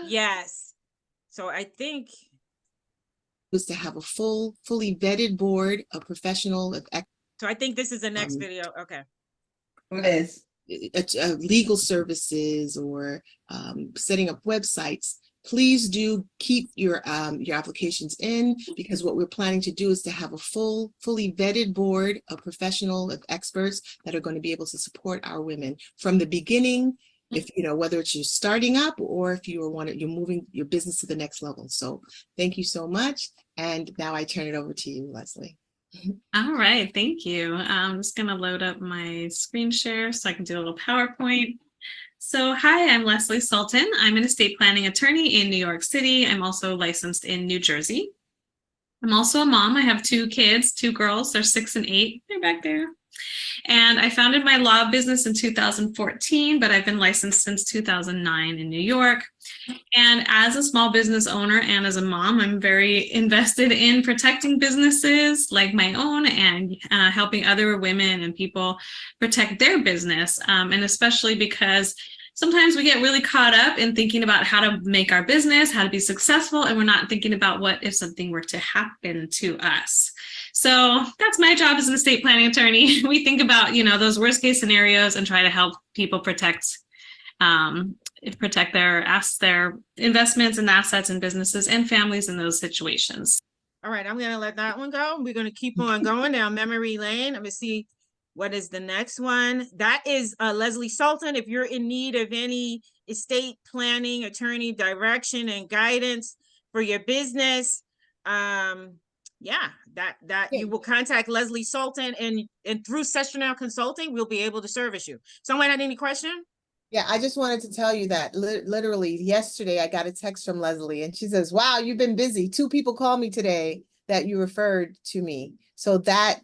Yes. So I think was to have a fully vetted board of professional. So I think this is the next video. Okay. It is. Legal services or setting up websites. Please do keep your applications in, because what we're planning to do is to have a fully vetted board of professional experts that are going to be able to support our women from the beginning. If whether it's you're starting up or if you're moving your business to the next level. So thank you so much. And now I turn it over to you, Leslie. All right, thank you. I'm just going to load up my screen share so I can do a little PowerPoint. So hi, I'm Leslie Sultan. I'm an estate planning attorney in New York City. I'm also licensed in New Jersey. I'm also a mom. I have 2 kids, 2 girls. They're 6 and 8. They're back there. And I founded my law business in 2014, but I've been licensed since 2009 in New York. And as a small business owner and as a mom, I'm very invested in protecting businesses like my own and helping other women and people protect their business. And especially because sometimes we get really caught up in thinking about how to make our business, how to be successful, and we're not thinking about what if something were to happen to us. So that's my job as an estate planning attorney. We think about, those worst case scenarios and try to help people protect their investments and assets and businesses and families in those situations. All right, I'm gonna let that one go. We're gonna keep on going down memory lane. I'm gonna see what is the next one. That is Leslie Sultan. If you're in need of any estate planning, attorney direction and guidance for your business, yeah, that you will contact Leslie Sultan, and through SestraNow Consulting, we'll be able to service you. Someone had any question? Yeah, I just wanted to tell you that literally yesterday I got a text from Leslie and she says, wow, you've been busy. 2 people called me today that you referred to me. So that,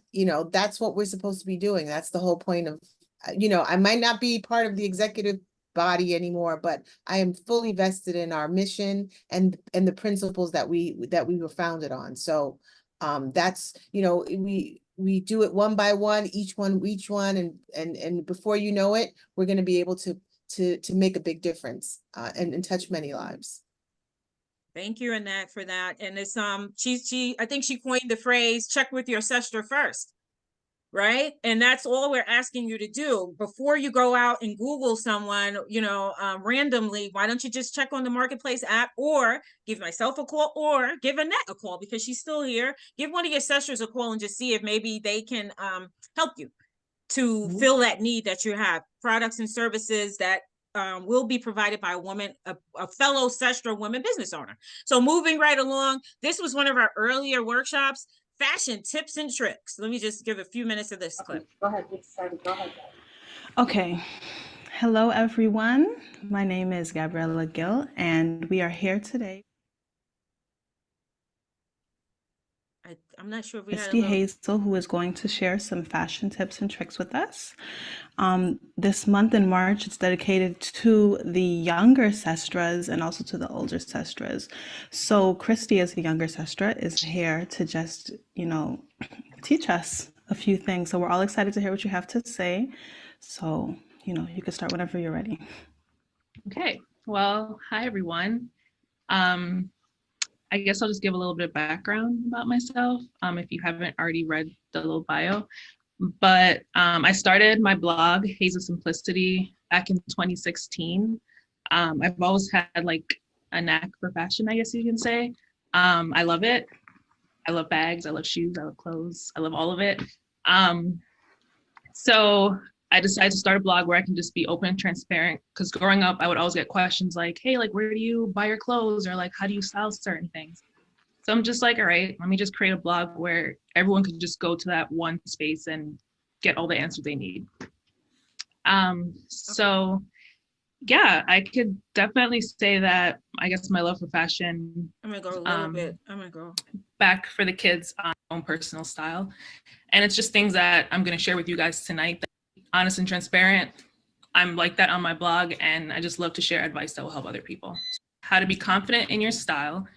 that's what we're supposed to be doing. That's the whole point of, I might not be part of the executive body anymore, but I am fully vested in our mission and the principles that we were founded on. So that's, we do it one by one, each one, and before you know it, we're going to be able to make a big difference and touch many lives. Thank you, Annette, for that. And it's I think she coined the phrase "check with your sestra first," right? And that's all we're asking you to do before you go out and Google someone, randomly. Why don't you just check on the Marketplace app, or give myself a call, or give Annette a call because she's still here. Give one of your sestras a call and just see if maybe they can help you to fill that need that you have. Products and services that will be provided by a fellow sestra woman business owner. So moving right along, this was one of our earlier workshops, fashion tips and tricks. Let me just give a few minutes of this clip. Go ahead, get started. Go ahead. Okay. Hello, everyone. My name is Gabriella Gill, and we are here today. I'm not sure if we had Misty Hazel, who is going to share some fashion tips and tricks with us. This month in March, it's dedicated to the younger sestras and also to the older sestras. So Christy, as a younger sestra, is here to just, teach us a few things. So we're all excited to hear what you have to say. So, you can start whenever you're ready. Okay. Well, hi, everyone. I guess I'll just give a little bit of background about myself, if you haven't already read the little bio. But I started my blog, Hazel Simplicity, back in 2016. I've always had a knack for fashion, I guess you can say. I love it. I love bags, I love shoes, I love clothes, I love all of it. So I decided to start a blog where I can just be open and transparent, because growing up, I would always get questions like, hey, where do you buy your clothes? Or how do you style certain things? So I'm just all right, let me just create a blog where everyone could just go to that one space and get all the answers they need. So yeah, I could definitely say that I guess my love for fashion, I'm gonna go a little bit. I'm gonna go back for the kids on my own personal style. And it's just things that I'm gonna share with you guys tonight. Honest and transparent. I'm like that on my blog, and I just love to share advice that will help other people. How to be confident in your style,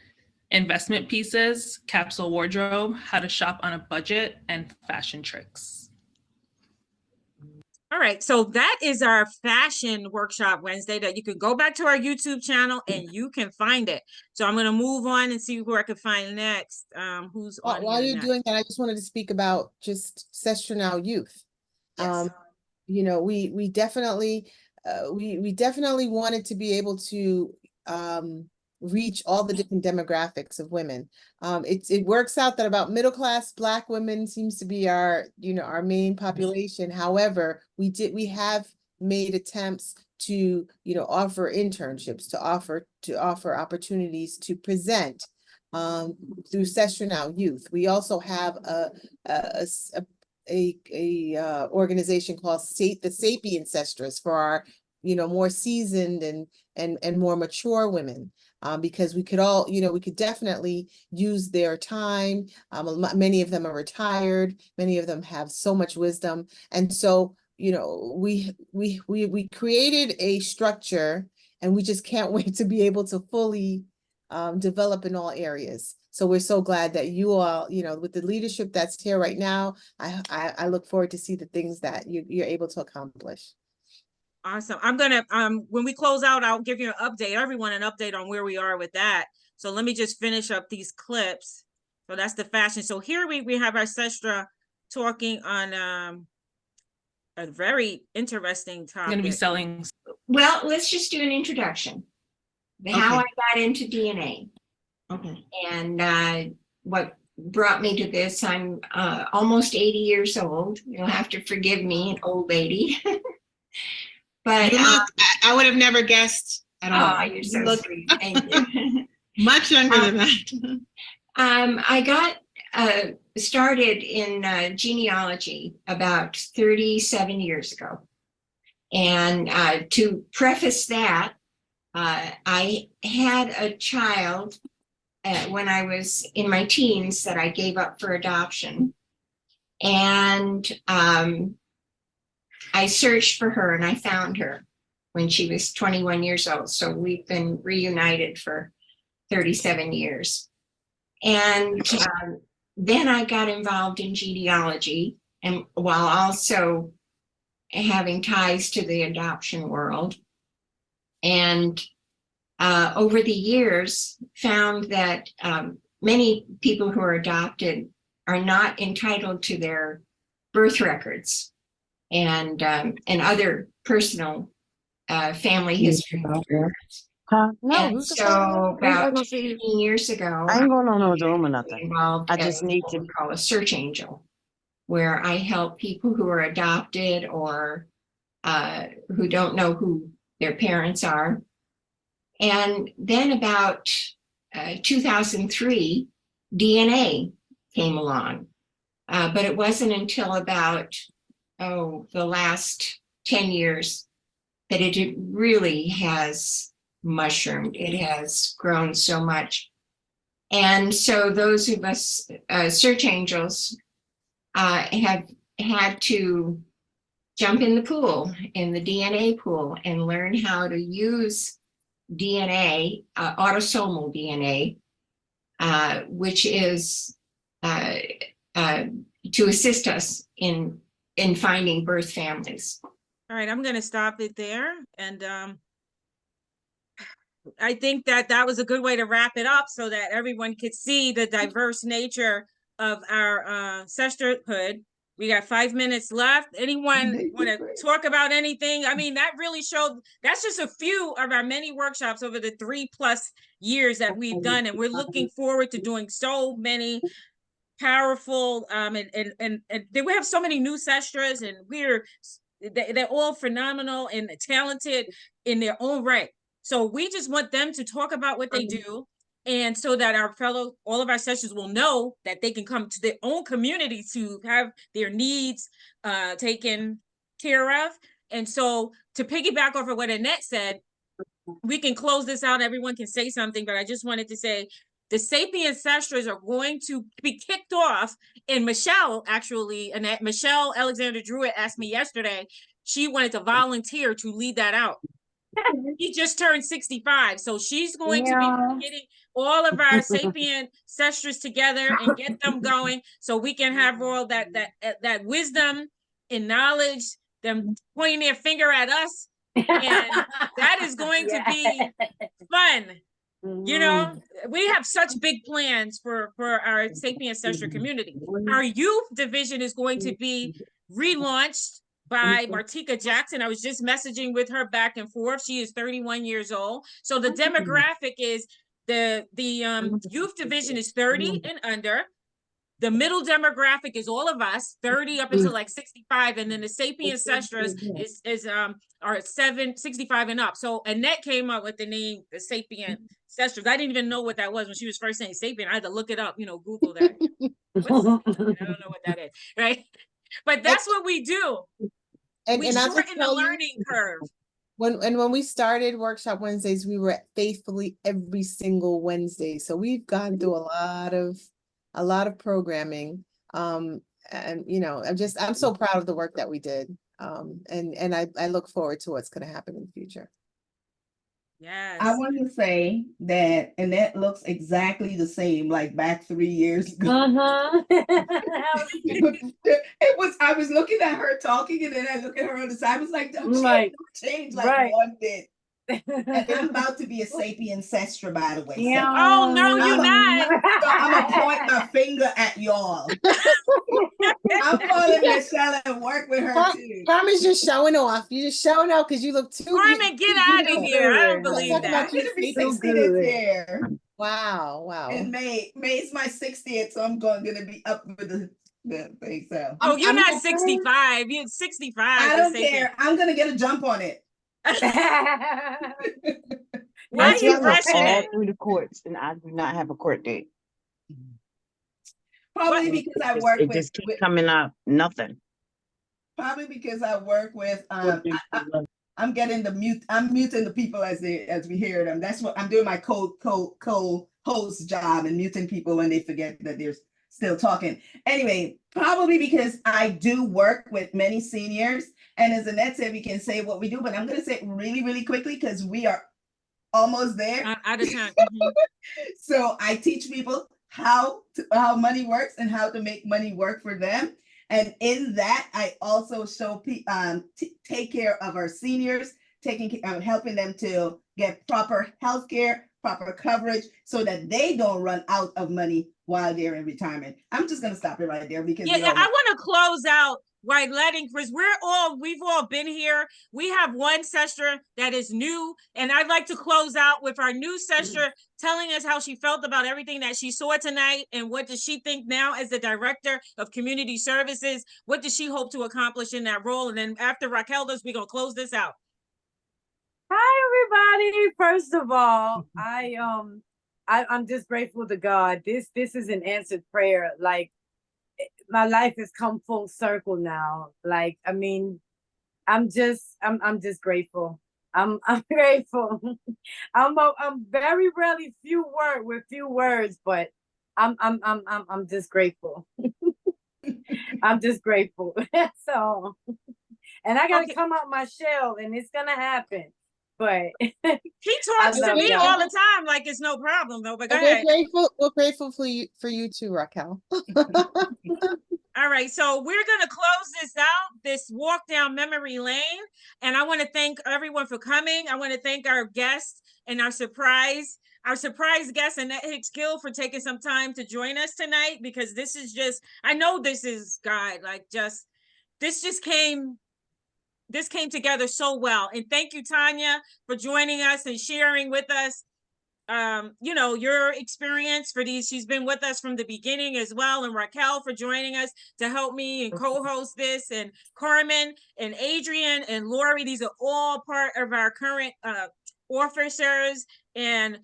investment pieces, capsule wardrobe, how to shop on a budget, and fashion tricks. All right, so that is our fashion workshop Wednesday that you can go back to our YouTube channel and you can find it. So I'm going to move on and see who I can find next. Who's on While you're next? doing that, I just wanted to speak about just SestraNow Youth. Yes. We definitely wanted to be able to reach all the different demographics of women. It works out that about middle-class Black women seems to be our main population. However, we have made attempts to offer internships, to offer opportunities to present through SestraNow Youth. We also have a organization called the Sapient Sestras for our more seasoned and more mature women, because we could definitely use their time. Many of them are retired, many of them have so much wisdom, and so we created a structure, and we just can't wait to be able to fully develop in all areas. So we're so glad that you all, with the leadership that's here right now, I look forward to see the things that you're able to accomplish. Awesome. I'm gonna when we close out, I'll give you an update, everyone an update on where we are with that. So let me just finish up these clips. So that's the fashion. So here we have our Sestra talking on a very interesting topic. Going to be selling. Well, let's just do an introduction. How I got into DNA. Okay. And what brought me to this. I'm almost 80 years old. You'll have to forgive me, an old lady. But You look, I would have never guessed at all. Oh, you're so sweet. Thank you. Much younger than that. I got started in genealogy about 37 years ago. And to preface that, I had a child when I was in my teens that I gave up for adoption. And I searched for her and I found her when she was 21 years old. So we've been reunited for 37 years. And then I got involved in genealogy, and while also having ties to the adoption world. And over the years found that many people who are adopted are not entitled to their birth records and other personal family history. And so about 15 years ago, I ain't going on no Zoom or nothing. Involved I just need to call a search angel, where I help people who are adopted or who don't know who their parents are. And then about 2003, DNA came along. But it wasn't until about, the last 10 years that it really has mushroomed. It has grown so much. And so those of us search angels have had to jump in the pool, in the DNA pool, and learn how to use DNA, autosomal DNA, which is to assist us in finding birth families. All right, I'm going to stop it there. And I think that was a good way to wrap it up so that everyone could see the diverse nature of our sisterhood. We got 5 minutes left. Anyone want to talk about anything? I mean, that really showed, that's just a few of our many workshops over the 3+ years that we've done. And we're looking forward to doing so many powerful, and we have so many new sestras, and they're all phenomenal and talented in their own right. So we just want them to talk about what they do, and so that all of our sessions will know that they can come to their own community to have their needs taken care of. And so to piggyback off of what Annette said, we can close this out. Everyone can say something, but I just wanted to say the Sapien Sestras are going to be kicked off. And Michelle, actually, Annette, Michelle Alexander Druitt asked me yesterday, she wanted to volunteer to lead that out. He just turned 65, so she's going to be getting all of our Sapien Sestras together and get them going, so we can have all that wisdom and knowledge, them pointing their finger at us, and that is going to be fun. You know, we have such big plans for our Sapien Sestra community. Our youth division is going to be relaunched by Martika Jackson. I was just messaging with her back and forth. She is 31 years old. So the demographic is the youth division is 30 and under. The middle demographic is all of us, 30 up until like 65, and then the Sapien Sestras are 65 and up. So Annette came up with the name the Sapien Sestras. I didn't even know what that was when she was first saying Sapien. I had to look it up, Google that. I don't know what that is, right? But that's what we do. We shorten the learning curve. When we started Workshop Wednesdays, we were faithfully every single Wednesday. So we've gone through a lot of programming. And I'm so proud of the work that we did. And I look forward to what's going to happen in the future. Yes. I want to say that Annette looks exactly the same, like back 3 years ago. It was, I was looking at her talking, and then I look at her on the side. I was like, don't change like one bit. And I'm about to be a sapien sestra, by the way. So oh no, you're not. So I'm gonna point my finger at y'all. I'm calling Michelle and work with her too. Carmen's just showing off. You're just showing off because you look too. Carmen, get out of here! I don't believe that. I'm gonna be 60 this year. Wow, wow. In May's my 60th, so I'm gonna be up with the thing. So. Oh, you're not 65. You're 65. I don't care. I'm gonna get a jump on it. Why are you rushing all it? through the courts, and I do not have a court date. Probably because I work it with. just keeps coming up. Nothing. Probably because I work with. I'm getting I'm muting the people as we hear them. That's what I'm doing. My co-host job and muting people when they forget that they're still talking. Anyway, probably because I do work with many seniors, and as Annette said, we can say what we do, but I'm going to say it really, really quickly because we are almost there. Out of time. So I teach people how money works and how to make money work for them. And in that, I also show take care of our seniors, helping them to get proper health care, proper coverage, so that they don't run out of money while they're in retirement. I'm just going to stop it right there because I want to close out by letting Chris. We've all been here. We have one sestra that is new, and I'd like to close out with our new sestra telling us how she felt about everything that she saw tonight, and what does she think now as the director of community services. What does she hope to accomplish in that role? And then after Raquel does, we're gonna close this out. Hi, everybody. First of all, I'm just grateful to God. This is an answered prayer. Like, my life has come full circle now. Like, I mean, I'm just grateful. I'm grateful. I'm very rarely few words, but I'm just grateful. I'm just grateful. So, and I gotta come out my shell, and it's gonna happen. But he talks to me all the time like it's no problem though. But go ahead. We're grateful for you too, Raquel. All right, so we're gonna close this out, this walk down memory lane, and I want to thank everyone for coming. I want to thank our guests and our surprise guest, Annette Hicks Gill, for taking some time to join us tonight, because this is just, I know this is God, like this came together so well. And thank you, Tanya, for joining us and sharing with us your experience for these. She's been with us from the beginning as well, and Raquel for joining us to help me and co-host this, and Carmen and Adrian and Lori. These are all part of our current officers, and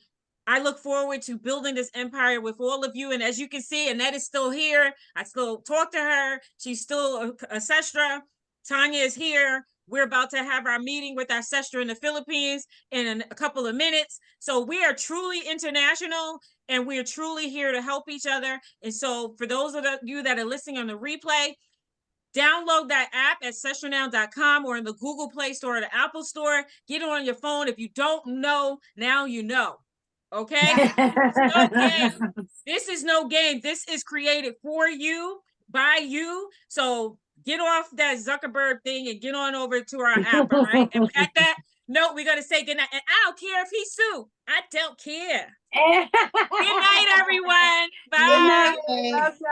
I look forward to building this empire with all of you. And as you can see, Annette is still here. I still talk to her. She's still a sestra. Tanya is here. We're about to have our meeting with our sestra in the Philippines in a couple of minutes. So we are truly international, and we are truly here to help each other. And so for those of you that are listening on the replay, download that app at SestraNow.com or in the Google Play Store or the Apple Store. Get it on your phone. If you don't know, now you know. Okay? It's no game. This is no game. This is created for you, by you. So get off that Zuckerberg thing and get on over to our app, all right? And at that note, we're going to say goodnight. And I don't care if he's Sue. I don't care. Good night, everyone. Bye. Good night.